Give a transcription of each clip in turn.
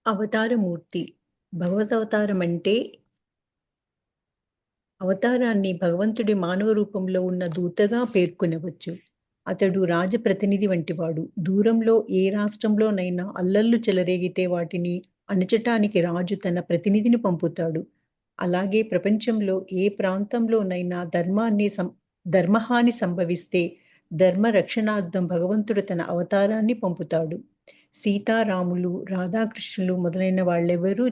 అవతారమూర్తి. భగవదవతారం అంటే అవతారాన్ని భగవంతుడి మానవ రూపంలో ఉన్న దూతగా పేర్కొనవచ్చు. అతడు రాజప్రతినిధి వంటివాడు. దూరంలో ఏ రాష్ట్రంలోనైనా అల్లర్లు చెలరేగితే వాటిని అణచటానికి రాజు తన ప్రతినిధిని పంపుతాడు. అలాగే ప్రపంచంలో ఏ ప్రాంతంలోనైనా ధర్మహాని సంభవిస్తే ధర్మ రక్షణార్థం భగవంతుడు తన అవతారాన్ని పంపుతాడు. సీతారాములు, రాధాకృష్ణులు మొదలైన వాళ్ళెవరూ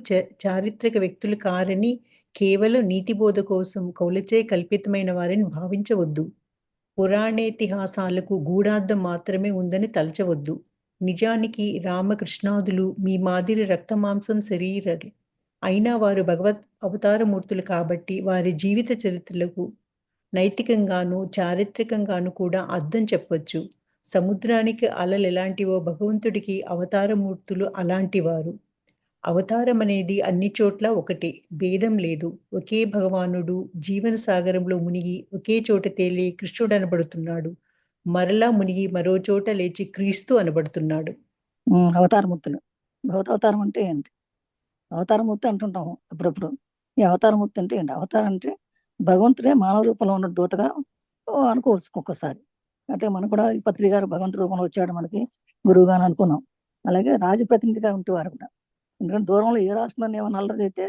చారిత్రక వ్యక్తులు కారని, కేవలం నీతిబోధ కోసం కవులచే కల్పితమైన వారని భావించవద్దు. పురాణేతిహాసాలకు గూఢార్థం మాత్రమే ఉందని తలచవద్దు. నిజానికి రామకృష్ణాదులు మీ మాదిరి రక్తమాంసం శరీరాలు. అయినా వారు అవతారమూర్తులు కాబట్టి వారి జీవిత చరిత్రలకు నైతికంగాను, చారిత్రకంగాను కూడా అర్థం చెప్పొచ్చు. సముద్రానికి అలలెలాంటివో భగవంతుడికి అవతారమూర్తులు అలాంటివారు. అవతారమనేది అన్ని చోట్ల ఒకటే. భేదం లేదు. ఒకే భగవానుడు జీవన సాగరంలో మునిగి ఒకే చోట తేలి కృష్ణుడనబడుతున్నాడు. మరలా మునిగి మరో చోట లేచి క్రీస్తు అనబడుతున్నాడు. అవతారమూర్తులు. భగవతవతారం అంటే ఏంటి? అవతారమూర్తి అంటుంటాము అప్పుడప్పుడు. ఈ అవతారమూర్తి అంటే ఏంటి? అవతారం అంటే భగవంతుడే మానవ రూపంలో ఉన్న దూతగా అనుకోవచ్చు ఒక్కొక్కసారి. అంటే మనం కూడా ఈ పత్రిక గారు భగవంతు రూపంలో వచ్చాడు మనకి గురువుగా అని అనుకున్నాం. అలాగే రాజప్రతినిధిగా ఉంటేవారు కూడా. ఎందుకంటే దూరంలో ఏ రాష్ట్రంలో ఏమైనా అల్లరి చేస్తే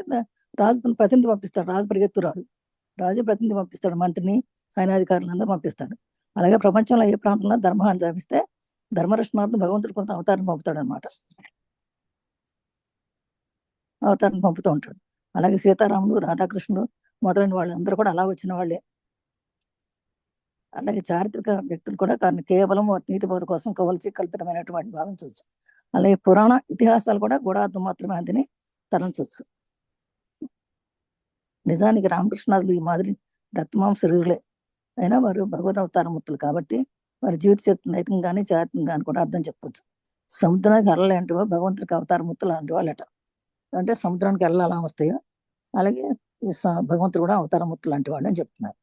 రాజు తన ప్రతినిధి పంపిస్తాడు. రాజు పరిగెత్తురాడు. రాజు ప్రతినిధి పంపిస్తాడు. మంత్రిని, సైన్యాధికారులందరూ పంపిస్తాడు. అలాగే ప్రపంచంలో ఏ ప్రాంతంలో ధర్మాన్ని జాపిస్తే ధర్మరక్షణార్థం భగవంతుడు కొంత అవతారం పంపుతాడు అనమాట. అవతారం పంపుతూ ఉంటాడు. అలాగే సీతారాములు, రాధాకృష్ణుడు మొదలైన వాళ్ళందరూ కూడా అలా వచ్చిన వాళ్ళే. అలాగే చారిత్రక వ్యక్తులు కూడా కానీ కేవలం నీతిబోధ కోసం కవల్చి కల్పితమైనటువంటి భావించవచ్చు. అలాగే పురాణ ఇతిహాసాలు కూడా గూఢార్థం మాత్రమే అందని తలంచవచ్చు. నిజానికి రామకృష్ణాదులు ఈ మాదిరి దత్తమాంసరులే అయినా వారు భగవద్ అవతారమూర్తులు కాబట్టి వారి జీవిత చరిత్ర నైతికంగానే చారిత్రకంగాని కూడా అర్థం చెప్పవచ్చు. సముద్రానికి అలలాంటివో భగవంతుడికి అవతారమూర్తులు లాంటి వాళ్ళట. అంటే సముద్రానికి అలలు అలా వస్తాయో అలాగే భగవంతుడు కూడా అవతారమూర్తులు లాంటి వాడు అని చెప్తున్నారు.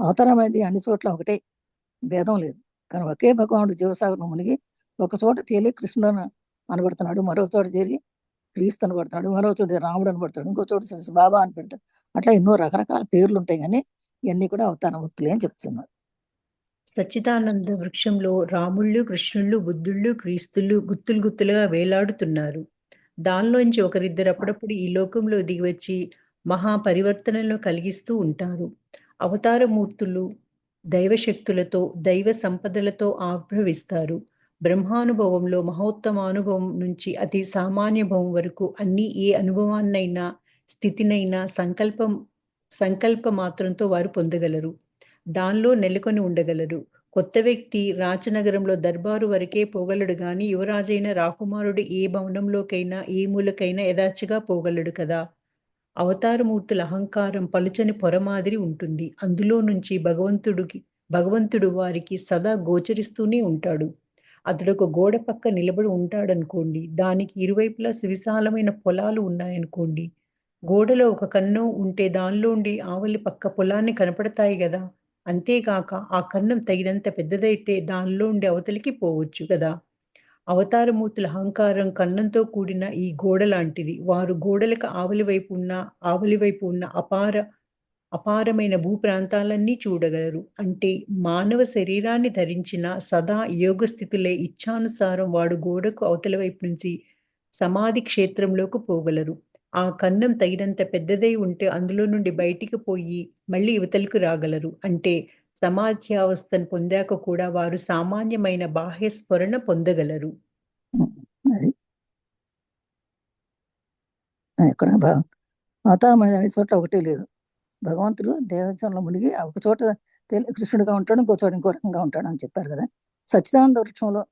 అవతారం అనేది అన్ని చోట్ల ఒకటే, భేదం లేదు. కానీ ఒకే భగవానుడు జీవసాగరంలో మునిగి ఒక చోట తేలి కృష్ణుడు అనబడుతున్నాడు, మరో చోట చేరి క్రీస్తు అనబడుతున్నాడు, మరో చోట రాముడు అనబడుతున్నాడు, ఇంకో చోట శ్రీ బాబా అని పెడతాడు. అట్లా ఎన్నో రకరకాల పేర్లు ఉంటాయి కానీ ఇవన్నీ కూడా అవతారమూర్తులే అని చెప్తున్నారు. సచ్చిదానంద వృక్షంలో రాముళ్ళు, కృష్ణుళ్ళు, బుద్ధుళ్ళు, క్రీస్తులు గుత్తులు గుత్తులుగా వేలాడుతున్నారు. దానిలోంచి ఒకరిద్దరు అప్పుడప్పుడు ఈ లోకంలో దిగివచ్చి మహా పరివర్తనలను కలిగిస్తూ ఉంటారు. అవతారమూర్తులు దైవశక్తులతో, దైవ సంపదలతో ఆవిర్భవిస్తారు. బ్రహ్మానుభవంలో మహోత్తమానుభవం నుంచి అతి సామాన్య భవం వరకు అన్ని ఏ అనుభవాన్నైనా, స్థితినైనా సంకల్ప మాత్రంతో వారు పొందగలరు. దానిలో నెలకొని ఉండగలరు. కొత్త వ్యక్తి రాచనగరంలో దర్బారు వరకే పోగలడు గాని యువరాజైన రాకుమారుడు ఏ భవనంలోకైనా, ఏ మూలకైనా యథార్చిగా పోగలడు కదా! అవతారమూర్తుల అహంకారం పలుచని పొర మాదిరి ఉంటుంది. అందులో నుంచి భగవంతుడు వారికి సదా గోచరిస్తూనే ఉంటాడు. అతడొక గోడ పక్క నిలబడి ఉంటాడనుకోండి. దానికి ఇరువైపులా సువిశాలమైన పొలాలు ఉన్నాయనుకోండి. గోడలో ఒక కన్నం ఉంటే దానిలోండి ఆవలి పక్క పొలాన్ని కనపడతాయి గదా! అంతేగాక ఆ కన్నం తగినంత పెద్దదైతే దానిలోండి అవతలికి పోవచ్చు గదా! అవతారమూర్తుల అహంకారం కన్నంతో కూడిన ఈ గోడ లాంటిది. వారు గోడలకు ఆవలి వైపు ఉన్న అపారమైన భూప్రాంతాలన్నీ చూడగలరు. అంటే మానవ శరీరాన్ని ధరించిన సదా యోగస్థితులే ఇచ్ఛానుసారం వాడు గోడకు అవతల వైపు నుంచి సమాధి క్షేత్రంలోకి పోగలరు. ఆ కన్నం తగినంత పెద్దదై ఉంటే అందులో నుండి బయటికి పోయి మళ్ళీ ఇవతలకు రాగలరు. అంటే సమాధ్యావస్థను పొందాక కూడా వారు సామాన్యమైన బాహ్య స్ఫురణ పొందగలరు. అది ఇక్కడ అవతారం అనేది అన్ని చోట్ల ఒకటే లేదు. భగవంతుడు దేవస్థానంలో మునిగి ఒక చోట కృష్ణుడిగా ఉంటాడు, ఇంకో చోట ఇంకో రకంగా ఉంటాడు అని చెప్పారు కదా. సచ్చిదానంద వృక్షంలో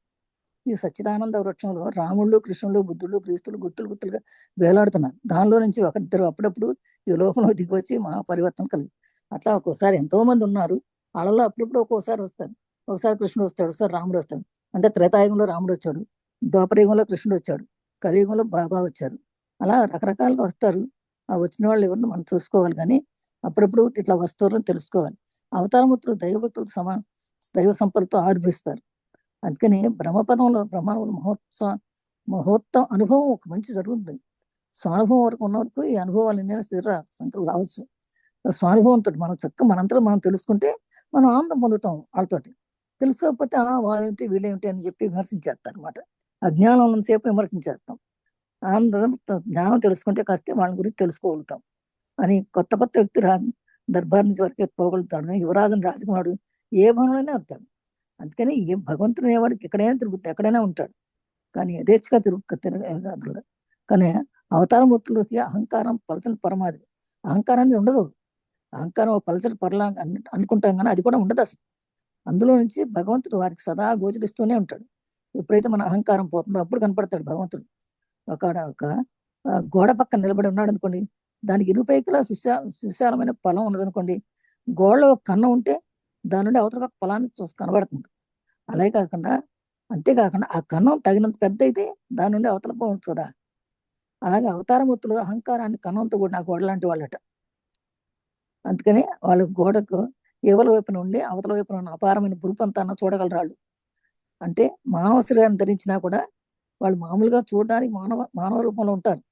ఈ సచ్చిదానంద వృక్షంలో రాముళ్ళు, కృష్ణుడు, బుద్ధుడు, క్రీస్తులు గుత్తులు గుత్తులుగా వేలాడుతున్నారు. దానిలో నుంచి ఒకరిద్దరు అప్పుడప్పుడు ఈ లోకంలో దిగి వచ్చి మహాపరివర్తన కలిగి అట్లా ఒక్కోసారి ఎంతో మంది ఉన్నారు. వాళ్ళలో అప్పుడప్పుడు ఒక్కోసారి వస్తారు. ఒకసారి కృష్ణుడు వస్తాడు, ఒకసారి రాముడు వస్తాడు. అంటే త్రేతాయుగంలో రాముడు వచ్చాడు, ద్వాపరయుగంలో కృష్ణుడు వచ్చాడు, కలియుగంలో బాబా వచ్చారు. అలా రకరకాలుగా వస్తారు. ఆ వచ్చిన వాళ్ళు ఎవరిని మనం చూసుకోవాలి కానీ అప్పుడప్పుడు ఇట్లా వస్తువులను తెలుసుకోవాలి. అవతారమూర్తులు దైవభక్తులతో దైవ సంపదలతో ఆర్భిస్తారు. అందుకని బ్రహ్మపదంలో బ్రహ్మాండ మహోత్తం అనుభవం ఒక మంచి జరుగుతుంది. స్వానుభవం వరకు ఉన్న వరకు ఈ అనుభవాలు ఎన్నైనా సంకలు రావచ్చు. స్వానుభవంతో మనం చక్కగా మనంతలో మనం తెలుసుకుంటే మనం ఆనందం పొందుతాం వాళ్ళతోటి. తెలుసుకోకపోతే వాళ్ళేంటి వీళ్ళేమిటి అని చెప్పి విమర్శించేస్తారు అనమాట. అజ్ఞానం ఉన్నంతసేపు విమర్శించేస్తాం. ఆనందం జ్ఞానం తెలుసుకుంటే కాస్తే వాళ్ళ గురించి తెలుసుకోగలుగుతాం అని కొత్త కొత్త వ్యక్తి దర్బార్ నుంచి వరకు పోగలుగుతాడు. యువరాజుని రాజకుమారుడు ఏ భవనంలోనే వస్తాడు. అందుకని ఏ భగవంతుడు అనేవాడికి ఎక్కడైనా తిరుగుతాడు, ఎక్కడైనా ఉంటాడు. కానీ యథేచ్ఛగా తిరగదు. కానీ అవతారమూర్తులకి అహంకారం పలచని పరమాది. అహంకారాన్ని ఉండదు. అహంకారం పలచని పరలా అనుకుంటాం కానీ అది కూడా ఉండదు అసలు. అందులో నుంచి భగవంతుడు వారికి సదా గోచరిస్తూనే ఉంటాడు. ఎప్పుడైతే మన అహంకారం పోతుందో అప్పుడు కనపడతాడు భగవంతుడు. ఒక గోడ పక్కన నిలబడి ఉన్నాడు అనుకోండి, దానికి ఇరుపైకలా సుశాలమైన పొలం ఉన్నదనుకోండి, గోడలో కన్నం ఉంటే దాని నుండి అవతల పక్క పొలాన్ని కనబడుతుంది. అలాగే కాకుండా అంతేకాకుండా ఆ కన్నం తగినంత పెద్ద అయితే దాని నుండి అవతల పోవచ్చు కదా. అలాగే అవతారమూర్తులు అహంకారాన్ని కన్నంతో కూడా నా గోడ లాంటి వాళ్ళట. అందుకని వాళ్ళ గోడకు ఎవల వైపున ఉండి అవతల వైపున ఉన్న అపారమైన పురుపంతా చూడగలరాళ్ళు. అంటే మానవ శరీరాన్ని ధరించినా కూడా వాళ్ళు మామూలుగా చూడడానికి మానవ రూపంలో ఉంటారు.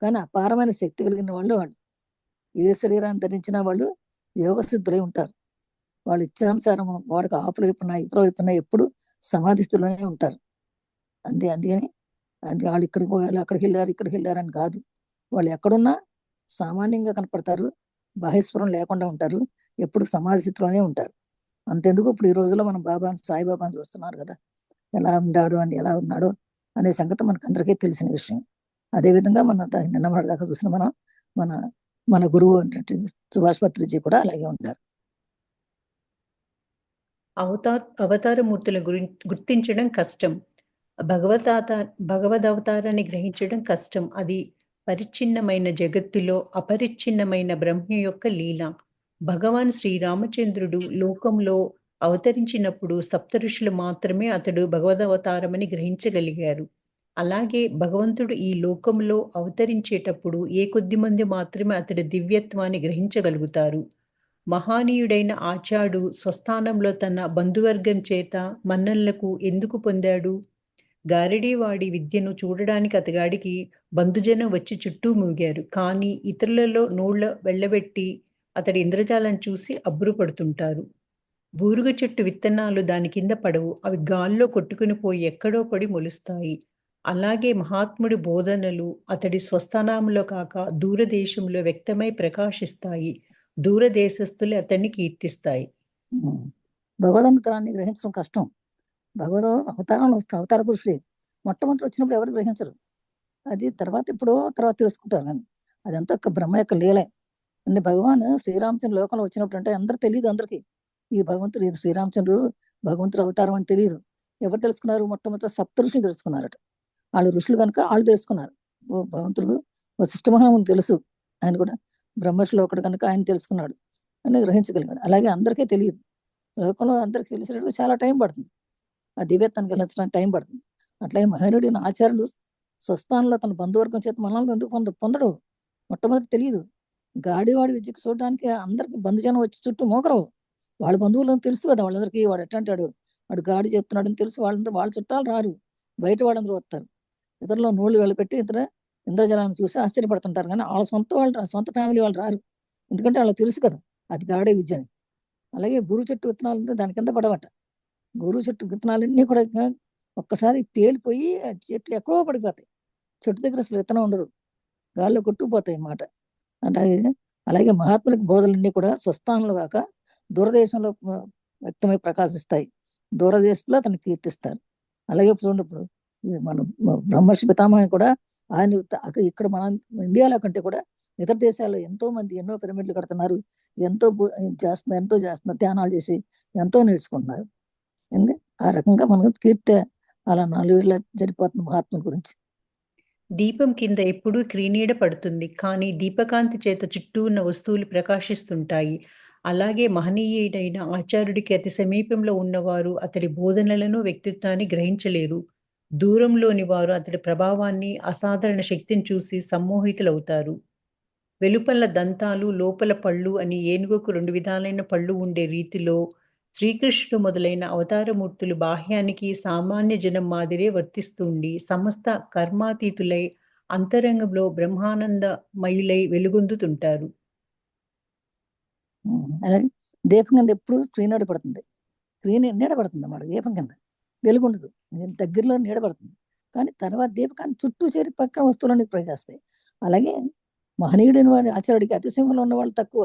కానీ అపారమైన శక్తి కలిగిన వాళ్ళు ఏ శరీరాన్ని ధరించిన వాళ్ళు యోగ సిద్ధులై ఉంటారు. వాళ్ళు ఇచ్చానుసారం గోడకు ఆపుల వైపున ఇతర వైపున ఎప్పుడు సమాధి స్థితిలోనే ఉంటారు. అందుకని వాళ్ళు ఇక్కడికి పోయారు, అక్కడికి వెళ్ళారు, ఇక్కడికి వెళ్ళారని కాదు. వాళ్ళు ఎక్కడున్నా సామాన్యంగా కనపడతారు, బాహ్యస్వరం లేకుండా ఉంటారు, ఎప్పుడు సమాధి స్థితిలోనే ఉంటారు. అంతెందుకు ఇప్పుడు ఈ రోజుల్లో మనం సాయిబాబాని చూస్తున్నారు కదా, ఎలా ఉన్నాడు అని ఎలా ఉన్నాడో అనే సంగతి మనకు అందరికీ తెలిసిన విషయం. అదేవిధంగా నిన్న దాకా చూసిన మన గురువు సుభాష్ పత్రిజీ కూడా అలాగే ఉంటారు. అవతారమూర్తుల గుర్తించడం కష్టం. భగవదవతారాన్ని గ్రహించడం కష్టం. అది పరిచ్ఛిన్నమైన జగత్తులో అపరిచ్ఛిన్నమైన బ్రహ్మ యొక్క లీల. భగవాన్ శ్రీరామచంద్రుడు లోకంలో అవతరించినప్పుడు సప్త ఋషులు మాత్రమే అతడు భగవదవతారమని గ్రహించగలిగారు. అలాగే భగవంతుడు ఈ లోకంలో అవతరించేటప్పుడు ఏ కొద్ది మంది మాత్రమే అతడి దివ్యత్వాన్ని గ్రహించగలుగుతారు. మహానీయుడైన ఆచాడు స్వస్థానంలో తన బంధువర్గం చేత మన్ననలకు ఎందుకు పొందాడు? గారడీవాడి విద్యను చూడడానికి అతగాడికి బంధుజనం వచ్చి చుట్టూ మూగారు. కానీ ఇతరులలో నోళ్ళ వెళ్ళబెట్టి అతడి ఇంద్రజాలం చూసి అబ్బురపడుతుంటారు. బూరుగ చెట్టు విత్తనాలు దాని కింద పడవు. అవి గాల్లో కొట్టుకుని పోయి ఎక్కడో పడి మొలుస్తాయి. అలాగే మహాత్ముడి బోధనలు అతడి స్వస్థానంలో కాక దూరదేశంలో వ్యక్తమై ప్రకాశిస్తాయి. దూరదేశస్థులు అతన్ని కీర్తిస్తాయి. భగవదవతారాన్ని గ్రహించడం కష్టం. అవతార పురుషులే మొట్టమొదటి వచ్చినప్పుడు ఎవరు గ్రహించరు. అది తర్వాత తెలుసుకుంటారు. కానీ అదంతా ఒక బ్రహ్మ యొక్క లీలే. అంటే భగవాన్ శ్రీరామచంద్ర లోకంలో వచ్చినప్పుడు అంటే అందరూ తెలియదు. అందరికి ఈ భగవంతుడు ఇది శ్రీరామచంద్రుడు భగవంతుడు అవతారం అని తెలియదు. ఎవరు తెలుసుకున్నారు? మొట్టమొదటి సప్త ఋషులు తెలుసుకున్నారట. వాళ్ళు ఋషులు కనుక వాళ్ళు తెలుసుకున్నారు. భగవంతుడు వశిష్ఠ మహాముని తెలుసు, ఆయన కూడా బ్రహ్మర్షిలో ఒకడు కనుక ఆయన తెలుసుకున్నాడు అని గ్రహించగలిగాడు. అలాగే అందరికీ తెలియదు. లోకంలో అందరికి తెలిసినట్టు చాలా టైం పడుతుంది. ఆ దివ్యత్వానికి వెళ్ళించడానికి టైం పడుతుంది. అట్లాగే మహనీయుడైన ఆచార్యులు స్వస్థానంలో తన బంధువర్గం చేత మనల్ని ఎందుకు పొందడు? మొట్టమొదటి తెలియదు. గాడివాడి విద్యకు చూడడానికి అందరికి బంధుజనం వచ్చి చుట్టూ మోకరు. వాళ్ళ బంధువులను తెలుసు కదా వాళ్ళందరికీ. వాడు ఎట్లా అంటాడు, వాడు గాడి చెప్తున్నాడు అని తెలుసు. వాళ్ళ చుట్టాలు రారు, బయట వాళ్ళందరూ వస్తారు. ఇతరులో నోళ్ళు వెళ్ళపెట్టి ఇంద్రజలాన్ని చూసి ఆశ్చర్యపడుతుంటారు. కానీ వాళ్ళ సొంత ఫ్యామిలీ వాళ్ళు రారు. ఎందుకంటే వాళ్ళకి తెలుసు కదా అది గాడే విద్య అని. అలాగే గురు చెట్టు విత్తనాలు ఉంటే దాని కింద పడవట. గురు చెట్టు విత్తనాలన్నీ కూడా ఒక్కసారి పేలిపోయి చెట్లు ఎక్కడో పడిపోతాయి. చెట్టు దగ్గర అసలు విత్తనం ఉండదు, గాల్లో కొట్టుకుపోతాయి అన్నమాట. అలాగే మహాత్ములకి బోధలన్నీ కూడా స్వస్థానంలో కాక దూరదేశంలో వ్యక్తమై ప్రకాశిస్తాయి. దూరదేశంలో అతను కీర్తిస్తారు. అలాగే చూడండి, ఇప్పుడు మన బ్రహ్మర్షి పితామహ కూడా ఆయన ఇక్కడ మన ఇండియాలో కంటే కూడా ఇతర దేశాల్లో ఎంతో మంది ఎన్నో పిరమిడ్లు కడుతున్నారు, ఎంతో చేస్తున్నారు, ధ్యానాలు చేసి ఎంతో నేర్చుకుంటున్నారు. ఆ రకంగా మనం కీర్తి అలా 4 ఏళ్ళ జరిపోతుంది మహాత్ముల గురించి. దీపం కింద ఎప్పుడూ క్రీనీడ పడుతుంది, కానీ దీపకాంతి చేత చుట్టూ ఉన్న వస్తువులు ప్రకాశిస్తుంటాయి. అలాగే మహనీయుడైన ఆచార్యుడికి అతి సమీపంలో ఉన్నవారు అతడి బోధనలను, వ్యక్తిత్వాన్ని గ్రహించలేరు. దూరంలోని వారు అతడి ప్రభావాన్ని, అసాధారణ శక్తిని చూసి సమ్మోహితులవుతారు. వెలుపల దంతాలు, లోపల పళ్ళు అని ఏనుగుకు 2 విధాలైన పళ్ళు ఉండే రీతిలో శ్రీకృష్ణుడు మొదలైన అవతారమూర్తులు బాహ్యానికి సామాన్య జనం మాదిరే వర్తిస్తుండి సమస్త కర్మాతీతులై అంతరంగంలో బ్రహ్మానందమయులై వెలుగొందుతుంటారు. అలాగే దీపం కింద ఎప్పుడు స్క్రీన్ నీడ పడుతుంది. స్క్రీన్ నీడ పడుతుంది అన్నమాట. దీపం కింద వెలుగుండదు. దగ్గరలో నీడ పడుతుంది. కానీ తర్వాత దీపకాన్ని చుట్టూ చేరి పక్కన వస్తువులన్నీ ప్రవేశిస్తాయి. అలాగే మహనీయుడైన వాడి ఆచార్యుడికి అతిసింహంలో ఉన్న వాళ్ళు తక్కువ.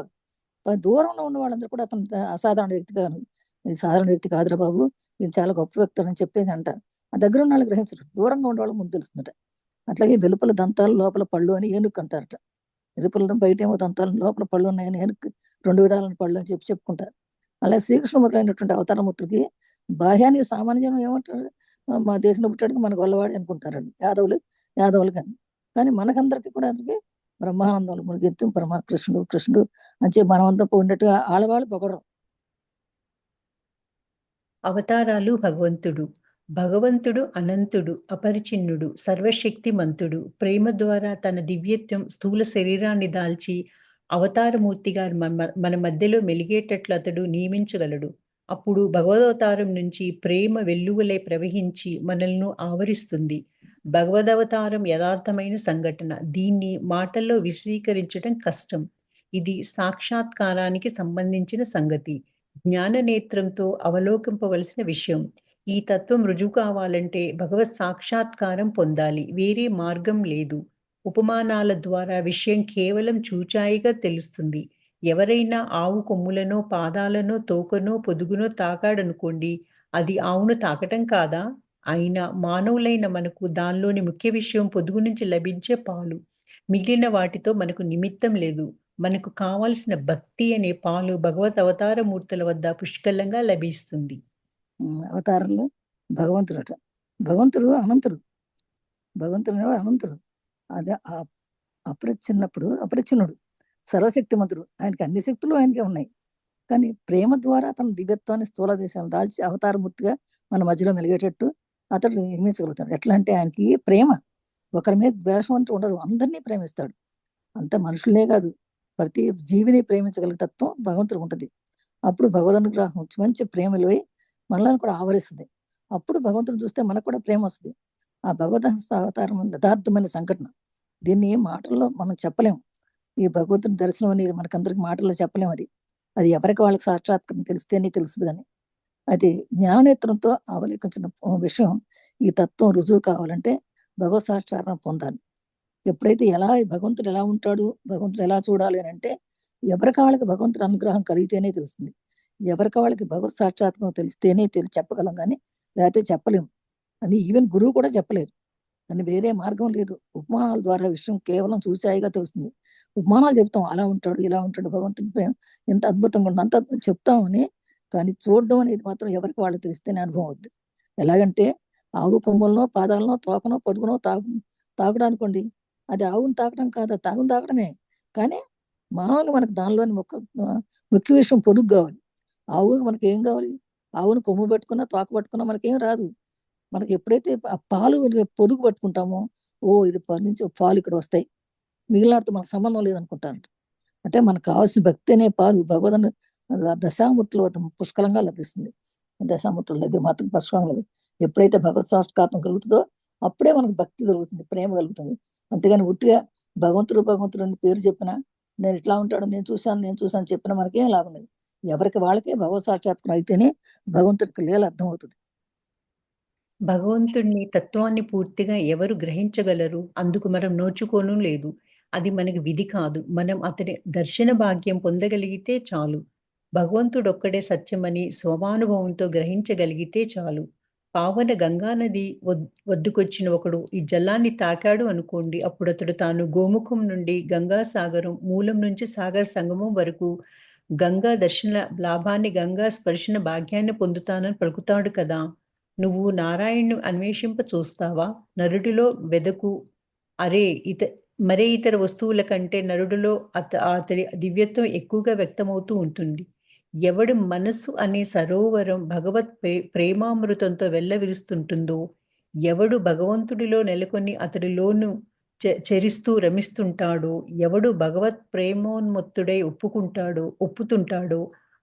దూరంలో ఉన్న వాళ్ళందరూ కూడా అతను అసాధారణ వ్యక్తి కాదు, ఇది సాధారణ వ్యక్తి కాదురా బాబు, ఇది చాలా గొప్ప వ్యక్తి అని చెప్పేది అంటారు. ఆ దగ్గర ఉన్న వాళ్ళు గ్రహించరు, దూరంగా ఉన్న వాళ్ళకి ముందు తెలుస్తుందట. అట్లాగే వెలుపల దంతాలు లోపల పళ్ళు అని ఏనుక్కు అంటారట. వెలుపల బయట ఏమో దంతాలు లోపల పళ్ళు ఉన్నాయని ఏనుక్కు 2 విధాలైన పళ్ళు అని చెప్పుకుంటారు. అలాగే శ్రీకృష్ణ మొదలైనటువంటి అవతారమూర్తికి బాహ్యానికి సామాన్య జనం ఏమంటారు, మా దేశంలో పుట్టాడికి మన గొల్లవాడి అనుకుంటారండి యాదవులు కానీ మనకందరికి కూడా అందుకే బ్రహ్మానందాలు మునిగెత్తు కృష్ణుడు అని చెప్పి మనమంతా పోయినట్టుగా ఆడవాళ్ళు పొగడరు. అవతారాలు భగవంతుడు అనంతుడు, అపరిచిన్నుడు, సర్వశక్తిమంతుడు. ప్రేమ ద్వారా తన దివ్యత్వం స్థూల శరీరాన్ని దాల్చి అవతారమూర్తిగా మన మధ్యలో మెలిగేటట్లు అతడు నియమించగలడు. అప్పుడు భగవదవతారం నుంచి ప్రేమ వెల్లువలై ప్రవహించి మనల్ని ఆవరిస్తుంది. భగవదవతారం యథార్థమైన సంఘటన. దీన్ని మాటల్లో విశదీకరించడం కష్టం. ఇది సాక్షాత్కారానికి సంబంధించిన సంగతి. జ్ఞాన నేత్రంతో అవలోకింపవలసిన విషయం. ఈ తత్వం రుజువు కావాలంటే భగవత్ సాక్షాత్కారం పొందాలి. వేరే మార్గం లేదు. ఉపమానాల ద్వారా విషయం కేవలం చూచాయిగా తెలుస్తుంది. ఎవరైనా ఆవు కొమ్ములనో, పాదాలనో, తోకనో, పొదుగునో తాకాడనుకోండి, అది ఆవును తాకటం కాదా? అయినా మానవులైన మనకు దానిలోని ముఖ్య విషయం పొదుగు నుంచి లభించే పాలు. మిగిలిన వాటితో మనకు నిమిత్తం లేదు. మనకు కావాల్సిన భక్తి అనే పాలు భగవత్ అవతార మూర్తుల వద్ద పుష్కలంగా లభిస్తుంది. అవతారంలో భగవంతుడట. భగవంతుడు అనంతుడు. అదే అపరిచ్ఛిన్నుడు, సర్వశక్తిమంతుడు. ఆయనకి అన్ని శక్తులు ఆయనకే ఉన్నాయి. కానీ ప్రేమ ద్వారా తన దివ్యత్వాన్ని స్థూల దేశాలను దాల్చి అవతారమూర్తిగా మన మధ్యలో మెలిగేటట్టు అతడు నిర్మించగలుగుతాడు. ఎట్లా అంటే ఆయనకి ప్రేమ, ఒకరి మీద ద్వేషం అంటూ ఉండదు, అందరినీ ప్రేమిస్తాడు. అంత మనుషులనే కాదు, ప్రతి జీవిని ప్రేమించగలిగే తత్వం భగవంతుడికి ఉంటుంది. అప్పుడు భగవదనుగ్రహం మంచి ప్రేమలో మనల్ని కూడా ఆవరిస్తుంది. అప్పుడు భగవంతుని చూస్తే మనకు కూడా ప్రేమ వస్తుంది. ఆ భగవద్ అవతారం యథార్థమైన సంఘటన. దీన్ని మాటల్లో మనం చెప్పలేము. ఈ భగవంతుని దర్శనం అనేది మనకందరికి మాటల్లో చెప్పలేము. అది ఎవరికి వాళ్ళకి సాక్షాత్కారం తెలిస్తేనే తెలుస్తుంది. కానీ అది జ్ఞాననేత్రంతో అవలోకించిన విషయం. ఈ తత్వం రుజువు కావాలంటే భగవత్ సాక్షాత్కారం పొందాలి. ఎప్పుడైతే భగవంతుడు ఎలా ఉంటాడు, భగవంతుడు ఎలా చూడాలి అని అంటే ఎవరికి వాళ్ళకి భగవంతుడి అనుగ్రహం కలిగితేనే తెలుస్తుంది. ఎవరికి వాళ్ళకి భగవత్ సాక్షాత్కారం తెలిస్తేనే చెప్పగలం, కానీ లేకపోతే చెప్పలేము. అని ఈవెన్ గురువు కూడా చెప్పలేరు. అని వేరే మార్గం లేదు. ఉపమానాల ద్వారా విషయం కేవలం చూసాయిగా తెలుస్తుంది. ఉపమానాలు చెప్తాం, అలా ఉంటాడు ఇలా ఉంటాడు, భగవంతుడి ప్రేమ ఎంత అద్భుతంగా ఉంటుంది అంత చెప్తామని, కానీ చూడడం అనేది మాత్రం ఎవరికి వాళ్ళు తెలిస్తేనే అనుభవం అవుద్ది. ఎలాగంటే ఆవు కొమ్ములనో, పాదాలనో, తోకనో, పొదుగునో తాగుడు అనుకోండి, అది ఆవును తాకడం కాదు, తాగును తాకడమే. కానీ మామూలుగా మనకు దానిలోని ముఖ్య విషయం పొదుగు కావాలి. ఆవుకి మనకి ఏం కావాలి? ఆవును కొమ్ము పట్టుకున్నా, తోక పట్టుకున్నా మనకేం రాదు. మనకి ఎప్పుడైతే పాలు పొదుగు పట్టుకుంటామో, ఇది నుంచి పాలు ఇక్కడ వస్తాయి, మిగిలినతో మనకు సంబంధం లేదనుకుంటారు. అంటే మనకు కావాల్సిన భక్తి అనే పాలు భగవద్ దశామూర్తుల వద్ద పుష్కలంగా లభిస్తుంది. దశామూర్తుల దగ్గర మాత్రం పుష్కలంగా ఎప్పుడైతే భగవత్ సాక్షాత్కారం కలుగుతుందో అప్పుడే మనకు భక్తి కలుగుతుంది, ప్రేమ కలుగుతుంది. అంతేగాని ఉట్టిగా భగవంతుడు అని పేరు చెప్పినా, నేను ఇట్లా ఉంటాడు, నేను చూశాను చెప్పినా మనకేం లాభం లేదు. ఎవరికి వాళ్ళకే భగవత్ సాక్షాత్కారం అయితేనే భగవంతుడికి లీల అర్థం అవుతుంది. భగవంతుడిని తత్వాన్ని పూర్తిగా ఎవరు గ్రహించగలరు? అందుకు మనం నోచుకోను లేదు. అది మనకి విధి కాదు. మనం అతని దర్శన భాగ్యం పొందగలిగితే చాలు. భగవంతుడొక్కడే సత్యమని స్వమానుభవంతో గ్రహించగలిగితే చాలు. పావన గంగానది ఒడ్డుకొచ్చిన ఒకడు ఈ జలాన్ని తాకాడు అనుకోండి, అప్పుడతడు తాను గోముఖం నుండి గంగాసాగరం మూలం నుంచి సాగర సంగమం వరకు గంగా దర్శన లాభాన్ని, గంగా స్పర్శన భాగ్యాన్ని పొందుతానని పలుకుతాడు కదా! నువ్వు నారాయణ్ణి అన్వేషింప చూస్తావా? నరుడిలో వెదకు. మరే ఇతర వస్తువుల కంటే నరుడిలో అతడి దివ్యత్వం ఎక్కువగా వ్యక్తమవుతూ ఉంటుంది. ఎవడి మనస్సు అనే సరోవరం భగవత్ ప్రేమామృతంతో వెల్లవిరుస్తుంటుందో, ఎవడు భగవంతుడిలో నెలకొని అతడిలోను చరిస్తూ రమిస్తుంటాడో, ఎవడు భగవత్ ప్రేమోన్మత్తుడై ఒప్పుతుంటాడో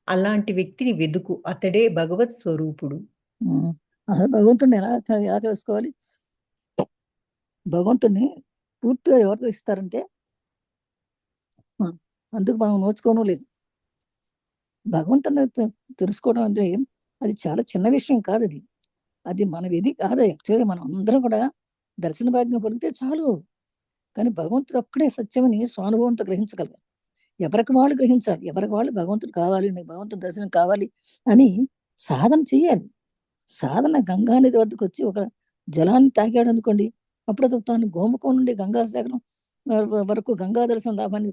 అలాంటి వ్యక్తిని వెదుకు, అతడే భగవత్ స్వరూపుడు. అసలు భగవంతుడిని ఎలా తెలుసుకోవాలి? భగవంతుడిని పూర్తిగా ఎవరు ఇస్తారంటే అందుకు మనం నోచుకోవడం లేదు. భగవంతుని తెలుసుకోవడం అంటే అది చాలా చిన్న విషయం కాదు. అది మన విధి కాదు. యాక్చువల్గా మనం అందరం కూడా దర్శన భాగ్యం పొందితే చాలు. కానీ భగవంతుడు ఒక్కడే సత్యమని స్వానుభవంతో గ్రహించగలరు. ఎవరికి వాళ్ళు గ్రహించాలి. ఎవరికి వాళ్ళు భగవంతుడు కావాలి, నాకు భగవంతుడి దర్శనం కావాలి అని సాధన చెయ్యాలి. సాధన గంగా నది వద్దకు వచ్చి ఒక జలాన్ని తాగాడు అనుకోండి, అప్పుడు అతను తాను గోముఖం నుండి గంగా సాగరం వరకు గంగా దర్శనం లాభాన్ని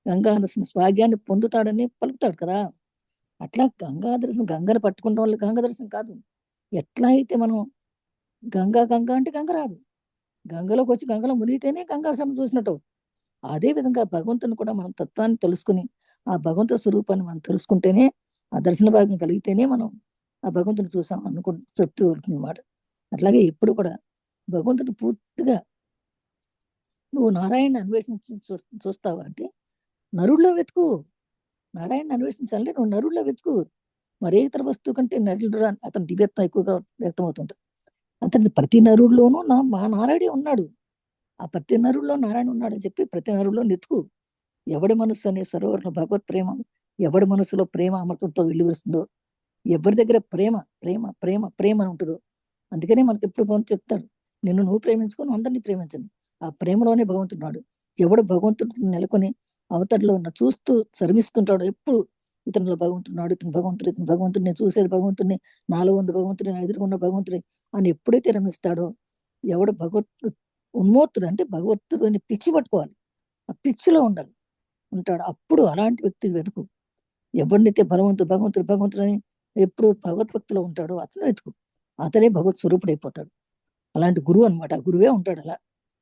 గంగా దర్శన స్వాగ్యాన్ని పొందుతాడని పలుకుతాడు కదా. అట్లా గంగా దర్శనం, గంగను పట్టుకుంటాం వల్ల గంగా దర్శనం కాదు. ఎట్లా అయితే మనం గంగా అంటే గంగ రాదు. గంగలోకి వచ్చి గంగలో మునిగితేనే గంగాస్నానం చూసినట్టు. అదే విధంగా భగవంతుని కూడా మనం తత్వాన్ని తెలుసుకుని ఆ భగవంతు స్వరూపాన్ని మనం తెలుసుకుంటేనే, ఆ దర్శన భాగ్యం కలిగితేనే మనం ఆ భగవంతుని చూసాం చెప్తూ అన్నమాట. అట్లాగే ఎప్పుడు కూడా భగవంతుని పూర్తిగా నువ్వు నారాయణ అన్వేషించి చూస్తావా అంటే నరుల్లో వెతుకు. నారాయణ అన్వేషించాలంటే నువ్వు నరుల్లో వెతుకు. మరే ఇతర వస్తువు కంటే నరుడు అతని దివ్యత్వం ఎక్కువగా వ్యక్తమవుతుంటాడు. అతని ప్రతి నరుడిలోనూ మా నారాయణే ఉన్నాడు. ఆ ప్రతి నరుల్లో నారాయణ ఉన్నాడు అని చెప్పి ప్రతి నరుల్లో నెతుకు. ఎవడి మనస్సు అనే సరోవరంలో భగవత్ ప్రేమ, ఎవడి మనసులో ప్రేమ అమృతంతో వెలువరుస్తుందో, ఎవరి దగ్గర ప్రేమ ప్రేమ ప్రేమ ప్రేమ అని ఉంటుందో, అందుకనే మనకి ఎప్పుడు భగవంతుడు చెప్తాడు, నిన్ను నువ్వు ప్రేమించుకొని అందరినీ ప్రేమించండి. ఆ ప్రేమలోనే భగవంతున్నాడు. ఎవడు భగవంతుడు నెలకొని అవతరిలో ఉన్న చూస్తూ శర్మిస్తుంటాడు, ఎప్పుడు ఇతనిలో భగవంతున్నాడు, ఇతను భగవంతుడు నేను చూసేది భగవంతుడిని, నాలో ఉంది భగవంతుడిని, ఎదుర్కొన్న భగవంతుడి అని ఎప్పుడైతే రమిస్తాడో, ఎవడు ఉన్మోత్తుడు అంటే భగవంతుడు అని పిచ్చి పట్టుకోవాలి, ఆ పిచ్చిలో ఉంటాడు. అప్పుడు అలాంటి వ్యక్తి వెతుకు. ఎవరినైతే భగవంతుడు అని ఎప్పుడు భగవద్భక్తిలో ఉంటాడో అతను వెతుకు. అతనే భగవత్ స్వరూపుడు అయిపోతాడు. అలాంటి గురువు అనమాట. ఆ గురువే ఉంటాడు అలా.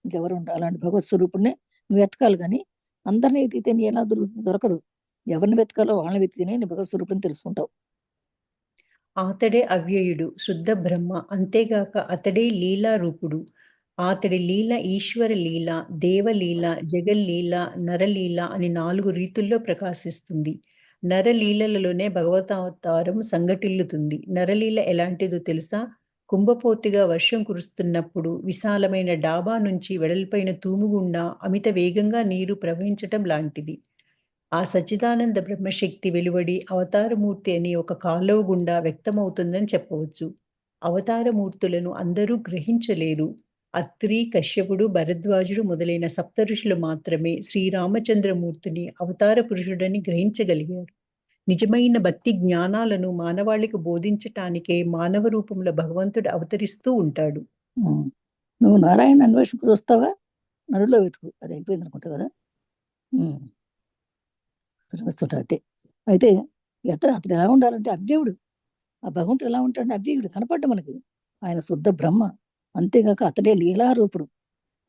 ఇంకెవరు ఉంటారు? అలాంటి భగవత్ స్వరూపుడిని నువ్వు వెతకాలి. కానీ అందరినీ వెతికితే నీ ఎలా దొరకదు. ఎవరిని వెతకాలో వాళ్ళని వెతికితేనే నీ భగవత్ స్వరూపుని తెలుసుకుంటావు. అతడే అవ్యయుడు, శుద్ధ బ్రహ్మ. అంతేగాక అతడే లీలా రూపుడు. అతడి లీల ఈశ్వర లీల, దేవలీల, జగల్లీల, నరలీల అని 4 రీతుల్లో ప్రకాశిస్తుంది. నరలీలలలోనే భగవతావతారం సంఘటిల్లుతుంది. నరలీల ఎలాంటిదో తెలుసా? కుంభపోతిగా వర్షం కురుస్తున్నప్పుడు విశాలమైన డాబా నుంచి వెడల్పైన తూముగుండా అమిత వేగంగా నీరు ప్రవహించటం లాంటిది. ఆ సచ్చిదానంద బ్రహ్మశక్తి వెలువడి అవతారమూర్తి అని ఒక కాలువ గుండా వ్యక్తమవుతుందని చెప్పవచ్చు. అవతారమూర్తులను అందరూ గ్రహించలేరు. అత్రి, కశ్యపుడు, భరద్వాజుడు మొదలైన సప్తఋషులు మాత్రమే శ్రీరామచంద్రమూర్తిని అవతార పురుషుడని గ్రహించగలిగారు. నిజమైన భక్తి జ్ఞానాలను మానవాళికి బోధించటానికే మానవ రూపంలో భగవంతుడు అవతరిస్తూ ఉంటాడు. నువ్వు నారాయణ అన్వేషణ చూస్తావా? నరులో వెతుకు. అది అయిపోయింది అనుకుంటా కదా. అయితే అయితే అతడు ఎలా ఉండాలంటే అవ్యయుడు. ఆ భగవంతుడు ఎలా ఉంటాడంటే అవ్యయుడు, కనపడ్డ మనకి. ఆయన శుద్ధ బ్రహ్మ. అంతేగాక అతడే లీలారూపుడు.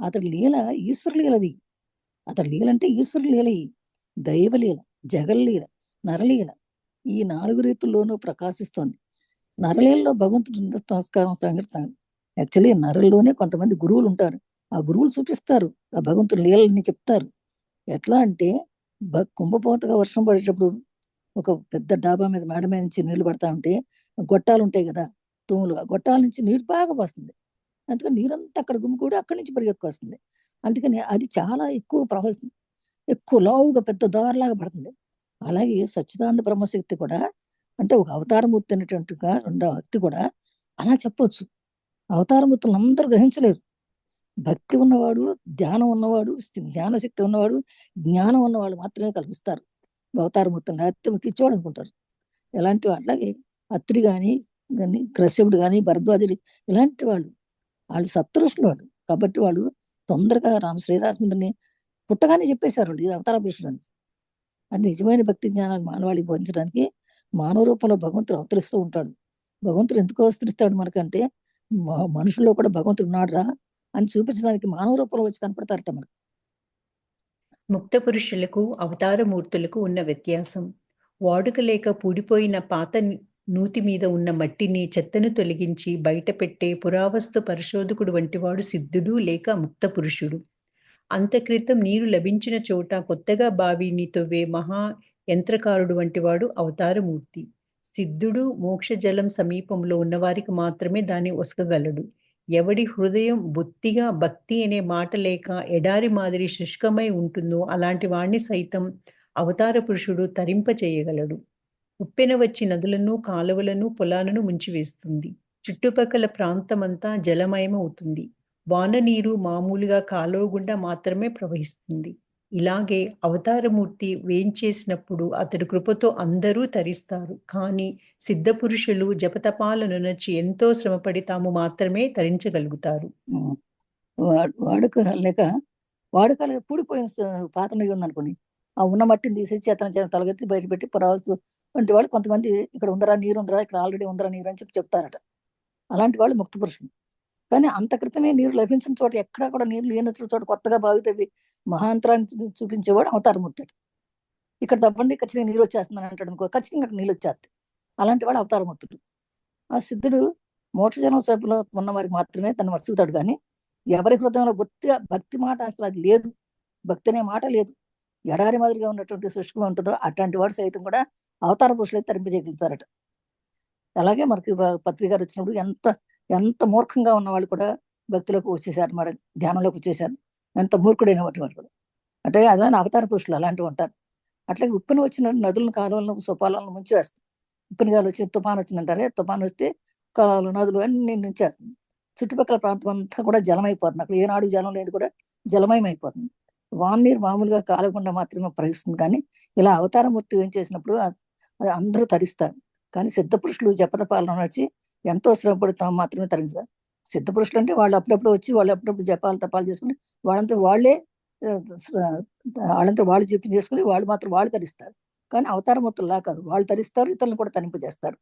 అతడి లీల ఈశ్వర లీలది. అతడి లీల అంటే ఈశ్వర లీల, దైవలీల, జగల్లీల, నరలీల, ఈ 4 రీతుల్లోనూ ప్రకాశిస్తోంది. నరలీలలో భగవంతుడు సంస్కారం సంఘటన. యాక్చువల్లీ నరల్లోనే కొంతమంది గురువులు ఉంటారు. ఆ గురువులు చూపిస్తారు, ఆ భగవంతుడి లీలని చెప్తారు. ఎట్లా అంటే కుంభపోతగా వర్షం పడేటప్పుడు ఒక పెద్ద డాబా మీద మేడ మీద నుంచి నీళ్లు పడతా ఉంటే గొట్టాలు ఉంటాయి కదా, తూములు. ఆ గొట్టాల నుంచి నీరు బాగా వస్తుంది. అందుకని నీరంతా అక్కడ గుమ్మికూడి అక్కడి నుంచి పరిగెత్తుకొస్తుంది. అందుకని అది చాలా ఎక్కువ ప్రవహిస్తుంది, ఎక్కువ లావుగా పెద్ద దారిలాగా పడుతుంది. అలాగే సచ్చిదానంద బ్రహ్మశక్తి కూడా అంటే ఒక అవతారమూర్తి అనేటువంటిగా రెండో వ్యక్తి కూడా అలా చెప్పవచ్చు. అవతారమూర్తులను అందరూ గ్రహించలేరు. భక్తి ఉన్నవాడు, ధ్యానం ఉన్నవాడు, జ్ఞానశక్తి ఉన్నవాడు, జ్ఞానం ఉన్నవాడు మాత్రమే కల్పిస్తారు అవతారమూర్తులు. లేకపోతే పిచ్చోడు అనుకుంటారు. ఎలాంటి అట్లాగే అత్రి కానీ కశ్యపుడు కానీ భరద్వాజుడు ఇలాంటి వాళ్ళు సప్తఋషులు వాళ్ళు. కాబట్టి వాళ్ళు తొందరగా శ్రీరామచంద్రుని పుట్టగానే చెప్పేశారు వాళ్ళు ఇది అవతార పురుషుడు అని. అది నిజమైన భక్తి జ్ఞానాన్ని మానవాళికి బోధించడానికి మానవ రూపంలో భగవంతుడు అవతరిస్తూ ఉంటాడు. భగవంతుడు ఎందుకు అవతరిస్తాడు మనకంటే మనుషుల్లో కూడా భగవంతుడు ఉన్నాడురా అని చూపించడానికి మానవ రూపంలో వచ్చి కనపడతారట మనకు. ముక్త పురుషులకు అవతారమూర్తులకు ఉన్న వ్యత్యాసం. వాడుక లేక పూడిపోయిన పాత నూతి మీద ఉన్న మట్టిని, చెత్తను తొలగించి బయటపెట్టే పురావస్తు పరిశోధకుడు వంటివాడు సిద్ధుడు లేక ముక్త పురుషుడు. అంతక్రితం నీరు లభించిన చోట కొత్తగా బావిని తవ్వే మహా యంత్రకారుడు వంటివాడు అవతారమూర్తి. సిద్ధుడు మోక్షజలం సమీపంలో ఉన్నవారికి మాత్రమే దాన్ని ఒసగగలడు. ఎవడి హృదయం బొత్తిగా భక్తి అనే మాట లేక ఎడారి మాదిరి శుష్కమై ఉంటుందో అలాంటి వాణ్ణి సైతం అవతార పురుషుడు తరింపచేయగలడు. ఉప్పెన వచ్చి నదులను, కాలువలను, పొలాలను ముంచివేస్తుంది. చుట్టుపక్కల ప్రాంతమంతా జలమయమవుతుంది. వాన నీరు మామూలుగా కాలువ గుండా మాత్రమే ప్రవహిస్తుంది. ఇలాగే అవతారమూర్తి వేంచేసినప్పుడు అతడి కృపతో అందరూ తరిస్తారు. కానీ సిద్ధపురుషులు జపతపాలను నొనర్చి ఎంతో శ్రమపడి తాము మాత్రమే తరించగలుగుతారు. వాడుక లేక వాడుకలు పూడిపోయిన పాత్ర నెయ్యి ఉందనుకోండి, ఆ ఉన్న మట్టిని తీసేసి చేతన తొలగించి బయటపెట్టి పురావస్తు వంటి వాళ్ళు కొంతమంది ఇక్కడ ఉందరా నీరు ఉందరా, ఇక్కడ ఆల్రెడీ ఉందరా నీరు అని చెప్పి చెప్తారట. అలాంటి వాళ్ళు ముక్త పురుషులు. కానీ అంత క్రితమే నీరు లభించిన చోట ఎక్కడా కూడా నీరు లేని చోట కొత్తగా బావితవి మహాంతరాన్ని చూపించేవాడు అవతారమూర్తి. ఇక్కడ తప్పండి ఖచ్చితంగా నీళ్ళు వచ్చేస్తుందని అంటాడు అనుకో, ఖచ్చితంగా అక్కడ నీళ్ళు వచ్చేస్తాయి. అలాంటి వాడు అవతారమూర్తుడు. ఆ సిద్ధుడు మోక్షజనం సభలో ఉన్న వారికి మాత్రమే తను వస్తుతాడు. కానీ ఎవరి హృదయంలో బొత్తిగా భక్తి మాట అసలు అది లేదు, భక్తి అనే మాట లేదు, ఎడారి మాదిరిగా ఉన్నటువంటి శుష్కం ఉంటుందో అట్లాంటి వాడు సైతం కూడా అవతార పురుషులైతే తరింపజేయగలుగుతారట. అలాగే మనకి పత్రిక గారు వచ్చినప్పుడు ఎంత ఎంత మూర్ఖంగా ఉన్న వాళ్ళు కూడా భక్తిలోకి వచ్చేసారు, మరి ధ్యానంలోకి వచ్చేసారు. ఎంత మూర్ఖుడైన వాటి వాడు కూడా అంటే అలానే అవతార పురుషులు అలాంటివి ఉంటారు. అట్లాగే ఉప్పెన వచ్చిన నదులను, కాలువలను, సోపాలను ముంచి వేస్తాయి. ఉప్పెనగాలు వచ్చి తుఫాన్ వచ్చిందంటారే, తుఫాన్ వస్తే కాలువలు, నదులు అన్ని నుంచేస్తుంది. చుట్టుపక్కల ప్రాంతం అంతా కూడా జలమైపోతుంది. అక్కడ ఏనాడు జలం లేదు, కూడా జలమయం అయిపోతుంది. వాన్ నీరు మామూలుగా కాలకుండా మాత్రమే ప్రవహిస్తుంది. కానీ ఇలా అవతారమూర్తి ఏం చేసినప్పుడు అది అందరూ తరిస్తారు. కానీ సిద్ధపురుషులు జపతపాలను నడిచి ఎంతో శ్రమపడతాం మాత్రమే తరించారు. సిద్ధపురుషులు అంటే వాళ్ళు అప్పుడప్పుడు వచ్చి వాళ్ళు అప్పుడప్పుడు జపాలు తపాలు చేసుకుని వాళ్ళంతా వాళ్ళే వాళ్ళంతా వాళ్ళు జపం చేసుకుని వాళ్ళు మాత్రం వాళ్ళు తరిస్తారు. కానీ అవతారమూర్తుల్లా కాదు, వాళ్ళు తరిస్తారు, ఇతరులను కూడా తరింపజేస్తారు.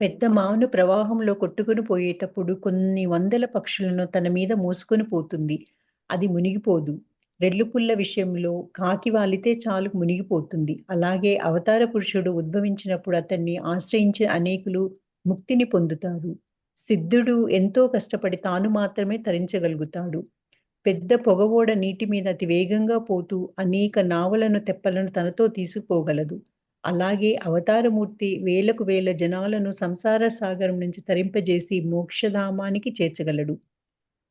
పెద్ద మాను ప్రవాహంలో కొట్టుకుని పోయేటప్పుడు కొన్ని వందల పక్షులను తన మీద మోసుకొని పోతుంది. అది మునిగిపోదు. రెల్లుపుల్ల విషయంలో కాకి వాలితే చాలు మునిగిపోతుంది. అలాగే అవతార పురుషుడు ఉద్భవించినప్పుడు అతన్ని ఆశ్రయించిన అనేకులు ముక్తిని పొందుతారు. సిద్ధుడు ఎంతో కష్టపడి తాను మాత్రమే తరించగలుగుతాడు. పెద్ద పొగవోడ నీటి మీద అతి వేగంగా పోతూ అనేక నావలను, తెప్పలను తనతో తీసుకుపోగలదు. అలాగే అవతారమూర్తి వేలకు వేల జనాలను సంసార సాగరం నుంచి తరింపజేసి మోక్షధామానికి చేర్చగలడు.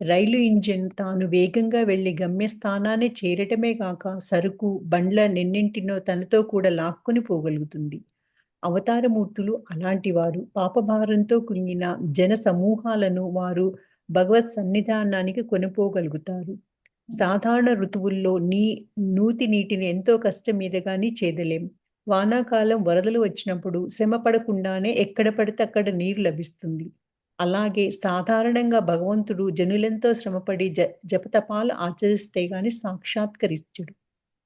రైలు ఇంజిన్ తాను వేగంగా వెళ్లి గమ్యస్థానాన్ని చేరటమే కాక సరుకు, బండ్లనెన్నింటినో తనతో కూడా లాక్కుని పోగలుగుతుంది. అవతారమూర్తులు అలాంటివారు. పాపభారంతో కుంగిన జన సమూహాలను వారు భగవత్ సన్నిధానానికి కొనిపోగలుగుతారు. సాధారణ ఋతువుల్లో నూతి నీటిని ఎంతో కష్టం మీద గాని చేదలేం. వానాకాలం వరదలు వచ్చినప్పుడు శ్రమ పడకుండానే ఎక్కడ పడితే అక్కడ నీరు లభిస్తుంది. అలాగే సాధారణంగా భగవంతుడు జనులెంతో శ్రమపడి జపతపాలు ఆచరిస్తే గాని సాక్షాత్కరించడు.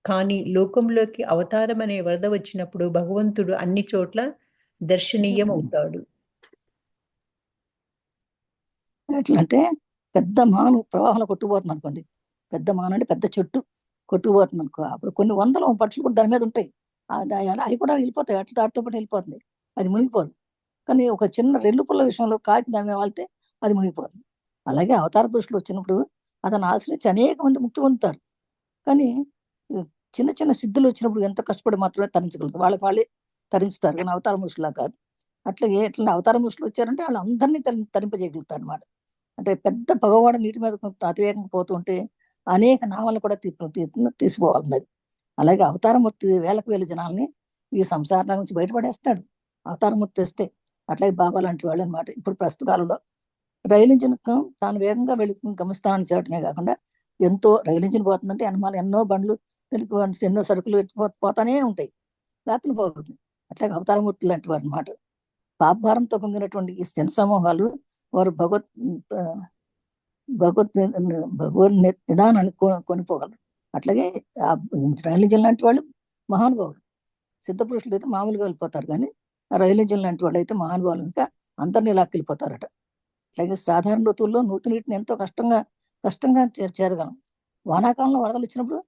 కానీ లోకంలోకి అవతారం అనే వరద వచ్చినప్పుడు భగవంతుడు అన్ని చోట్ల దర్శనీయం అవుతాడు. ఎట్లా అంటే పెద్ద మాను ప్రవాహంలో కొట్టుకుపోతుంది అనుకోండి, పెద్ద మాను అంటే పెద్ద చెట్టు కొట్టుకుపోతుంది అనుకో, అప్పుడు కొన్ని వందల పక్షులు కూడా దాని మీద ఉంటాయి. అవి కూడా వెళ్ళిపోతాయి, అట్లా దాటితో పాటు వెళ్ళిపోతుంది, అది మునిగిపోదు. కానీ ఒక చిన్న రెల్లు పుల్ల విషయంలో కాకి దాని మీద వాళ్తే అది మునిగిపోతుంది. అలాగే అవతార పురుషులు వచ్చినప్పుడు అతను ఆశ్రయించి అనేక మంది ముక్తి పొందుతారు. కానీ చిన్న చిన్న సిద్ధులు వచ్చినప్పుడు ఎంత కష్టపడి మాత్రమే తరించగలుగుతారు, వాళ్ళే తరించుతారు. కానీ అవతార పురుషులా కాదు. అట్లాగే ఎట్లా అవతార పురుషులు వచ్చారంటే వాళ్ళు అందరినీ తరింపజేయగలుగుతారు అనమాట. అంటే పెద్ద పగవాడ నీటి మీద అతివేగంగా పోతుంటే అనేక నామాలను కూడా తీసిపోవాలన్నది. అలాగే అవతారమూర్తి వేలకు వేల జనాల్ని ఈ సంసారం నుంచి బయటపడేస్తాడు అవతారమూర్తి వస్తే. అట్లాగే బాబా లాంటి వాళ్ళు అనమాట. ఇప్పుడు ప్రస్తుత కాలంలో రైలు ఇంజిన్ తాను వేగంగా వెళ్ళి గమనిస్తానని చేయటమే కాకుండా ఎంతో రైలు ఇంజిన్ పోతుందంటే అనుమానం ఎన్నో బండ్లు ఎన్నో సరుకులు పోతానే ఉంటాయి, లేకపోతే పోతుంది. అట్లాగే అవతారమూర్తి లాంటి వారు అనమాట. పాపభారంతో పొందినటువంటి ఈ జన సమూహాలు వారు భగవద్ నిదానాన్ని కొనిపోగలరు. అట్లాగే రైలు ఇంజిన్ లాంటి వాళ్ళు మహానుభావులు. సిద్ధపురుషులు అయితే మామూలుగా వెళ్ళిపోతారు, కానీ రైలు ఇంజిన్ లాంటి వాళ్ళు అయితే మహానుభావులు ఇంకా అందరినీ లాక్కెళ్ళిపోతారట. అలాగే సాధారణ ఋతువుల్లో నూతి నీటిని ఎంతో కష్టంగా చేరగలం. వానాకాలంలో వరదలు వచ్చినప్పుడు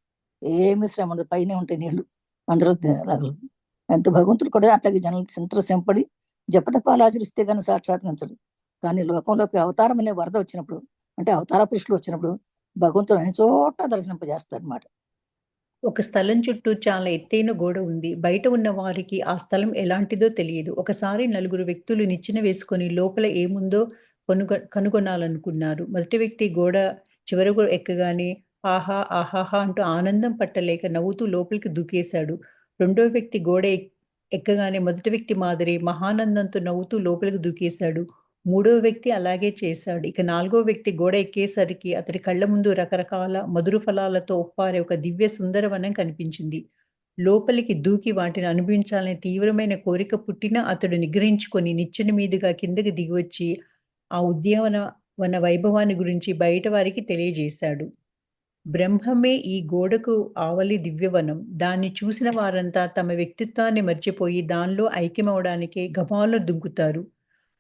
ఏమి శ్రమ ఉండదు, పైనే ఉంటాయి నీళ్లు, అందరూ రాగలరు. ఎంత భగవంతుడు కూడా అట్లాగే జనాలు శ్రమపడి జపతపాలు ఆచరిస్తే కానీ సాక్షాత్కరించడు. కానీ లోకంలోకి అవతారం అనే వరద వచ్చినప్పుడు, అంటే అవతార పురుషులు వచ్చినప్పుడు భగవంతుడు అనే చోట దర్శనింపజేస్తారు అన్నమాట. ఒక స్థలం చుట్టూ చాలా ఎత్తైన గోడ ఉంది. బయట ఉన్న వారికి ఆ స్థలం ఎలాంటిదో తెలియదు. ఒకసారి నలుగురు వ్యక్తులు నిచ్చెన వేసుకొని లోపల ఏముందో కనుగొనాలనుకున్నారు. మొదటి వ్యక్తి గోడ చివరకు ఎక్కగానే ఆహా! ఆహాహా! అంటూ ఆనందం పట్టలేక నవ్వుతూ లోపలికి దూకేశాడు. రెండో వ్యక్తి గోడ ఎక్కగానే మొదటి వ్యక్తి మాదిరి మహానందంతో నవ్వుతూ లోపలికి దూకేశాడు. మూడో వ్యక్తి అలాగే చేశాడు. ఇక నాలుగో వ్యక్తి గోడ ఎక్కేసరికి అతడి కళ్ళ ముందు రకరకాల మధుర ఫలాలతో ఒప్పారే ఒక దివ్య సుందరవనం కనిపించింది. లోపలికి దూకి వాటిని అనుభవించాలనే తీవ్రమైన కోరిక పుట్టినా అతడు నిగ్రహించుకొని నిచ్చెన మీదుగా కిందకి దిగివచ్చి, ఆ ఉద్యానవన వైభవాన్ని గురించి బయట వారికి తెలియజేశాడు. బ్రహ్మమే ఈ గోడకు ఆవలి దివ్యవనం. దాన్ని చూసిన వారంతా తమ వ్యక్తిత్వాన్ని మర్చిపోయి దానిలో ఐక్యమవడానికే గభాలను దుంకుతారు.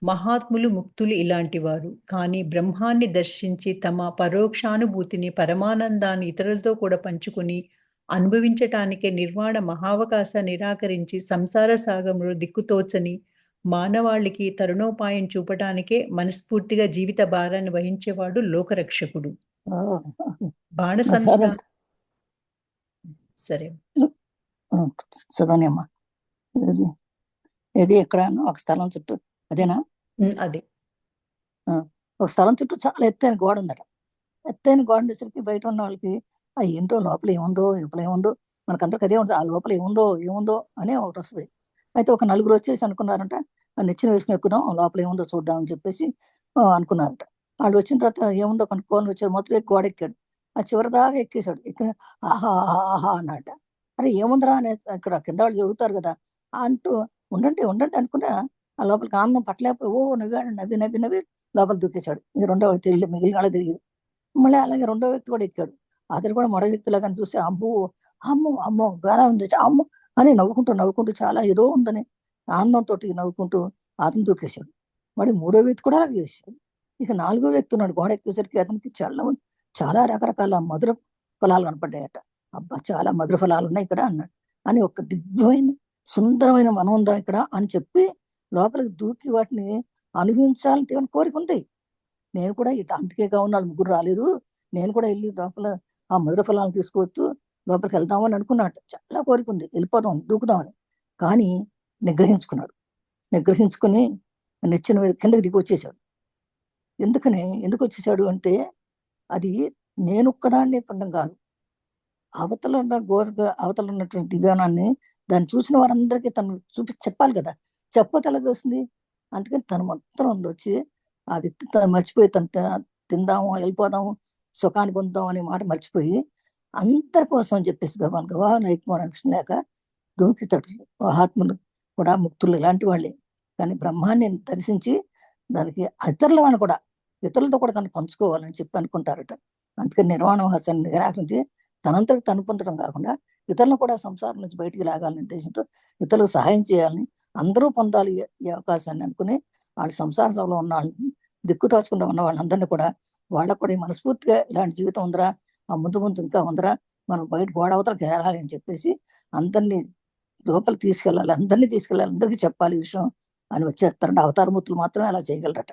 మహాత్ములు, ముక్తులు ఇలాంటివారు. కానీ బ్రహ్మాన్ని దర్శించి తమ పరోక్షానుభూతిని, పరమానందాన్ని ఇతరులతో కూడా పంచుకొని అనుభవించటానికే నిర్వాణ మహావకాశాన్ని నిరాకరించి సంసార సాగరంలో దిక్కుతోచని మానవాళికి తరుణోపాయం చూపటానికే మనస్ఫూర్తిగా జీవిత భారాన్ని వహించేవాడు లోకరక్షకుడు. ఆ, బాణసంచ సరే. సరే. చదవని అమ్మా. ఇది ఇది ఎక్కడ ఒక స్థలం చుట్టూ అదేనా? అదే. ఒక స్థలం చుట్టూ చాలా ఎత్తైన గోడ ఉందట. ఎత్తైన గోడ ఉండేసరికి బయట ఉన్న వాళ్ళకి ఆ ఏంటో లోపల ఏముందో మనకందరికి అదే ఉంటుంది. ఆ లోపల ఏముందో అనే ఒకటి వస్తుంది. అయితే ఒక నలుగురు వచ్చేసి అనుకున్నారంట, ఆ నిచ్చెన వేసుకుని ఎక్కుదాం, లోపల ఏముందో చూద్దాం అని చెప్పేసి అనుకున్నారట. వాళ్ళు వచ్చిన తర్వాత ఏముందో కనుక్కోని వచ్చారు. మొత్తం గోడ ఎక్కాడు. ఆ చివరి దాకా ఎక్కేశాడు. ఎక్కిన ఆహా ఆహా ఆహా అన్నట. అరే ఏముందిరా అని ఇక్కడ కింద వాళ్ళు చెబుతారు కదా అంటూ ఉండండి అనుకున్నా ఆ లోపలికి ఆనందం పట్టలేకపోయి నవ్వాడు. నవ్వి లోపల దూకేశాడు. ఇంక రెండో వ్యక్తి మిగిలిన వాళ్ళకి తెలియదు. మళ్ళీ అలాగే రెండో వ్యక్తి కూడా ఎక్కాడు. అతను కూడా మరో వ్యక్తిలాగా చూసి అమ్మో బాగా ఉంది అమ్మో అని నవ్వుకుంటూ చాలా ఏదో ఉందని ఆనందంతో నవ్వుకుంటూ అతను దూకేశాడు. మరి మూడో వ్యక్తి కూడా అలాగే చేశాడు. ఇక నాలుగో వ్యక్తి ఉన్నాడు. గోడ ఎక్కేసరికి అతనికి చాలా రకరకాల మధుర ఫలాలు కనపడ్డాయట. అబ్బా చాలా మధుర ఫలాలు ఉన్నాయి ఇక్కడ అన్నాడు. అని ఒక దివ్యమైన సుందరమైన వనం ఉందా ఇక్కడ అని చెప్పి లోపలికి దూకి వాటిని అనుభవించాలని కోరిక ఉంది. నేను కూడా అందుకే కావున వాళ్ళు ముగ్గురు రాలేదు. నేను కూడా వెళ్ళి లోపల ఆ మధుర ఫలాలను తీసుకొస్తూ లోపలికి వెళ్దామని అనుకున్నాడు. చాలా కోరిక ఉంది, వెళ్ళిపోదాం దూకుదామని. కానీ నిగ్రహించుకుని నెచ్చిన కిందకి దిగి వచ్చేసాడు. ఎందుకు వచ్చేసాడు అంటే అది నేను ఒక్కదాన్ని పండం కాదు. అవతల ఉన్నటువంటి దివ్యానాన్ని దాన్ని చూసిన వారందరికీ తను చెప్పాలి కదా. చెప్పతే ఎలా వస్తుంది? అందుకని తను మొత్తం వచ్చి ఆ వ్యక్తి మర్చిపోయి తను తిందాము, వెళ్ళిపోదాము, సుఖాన్ని పొందుదాం అనే మాట మర్చిపోయి అందరి కోసం అని చెప్పేసి గవా నైక్మోడక్షన్ లేక దూకితడు. మహాత్ములు కూడా ముక్తులు ఇలాంటి వాళ్ళే. కానీ బ్రహ్మాన్ని దర్శించి దానికి ఇతరులతో కూడా తను పంచుకోవాలని చెప్పి అనుకుంటారట. అందుకని నిర్వాణ మహాసాన్ని నిరాకరించి తనంతటి తను పొందడం కాకుండా ఇతరులను కూడా సంసారం నుంచి బయటికి లాగాలని ఉద్దేశంతో ఇతరులకు సహాయం చేయాలని, అందరూ పొందాలి ఈ అవకాశాన్ని అనుకుని వాళ్ళ సంసార సభలో ఉన్న వాళ్ళని దిక్కు తోచకుండా ఉన్న వాళ్ళందరినీ కూడా వాళ్ళకు కూడా మనస్ఫూర్తిగా ఇలాంటి జీవితం ఉందరా, ఆ ముందు ఇంకా ఉందరా, మనం బయట గోడ అవతలకి ఏరాలి అని చెప్పేసి అందరినీ లోపలికి తీసుకెళ్ళాలి, అందరినీ తీసుకెళ్ళాలి, అందరికీ చెప్పాలి ఈ విషయం అని వచ్చేస్తారంటే అవతారమూర్తులు మాత్రమే అలా చేయగలరట.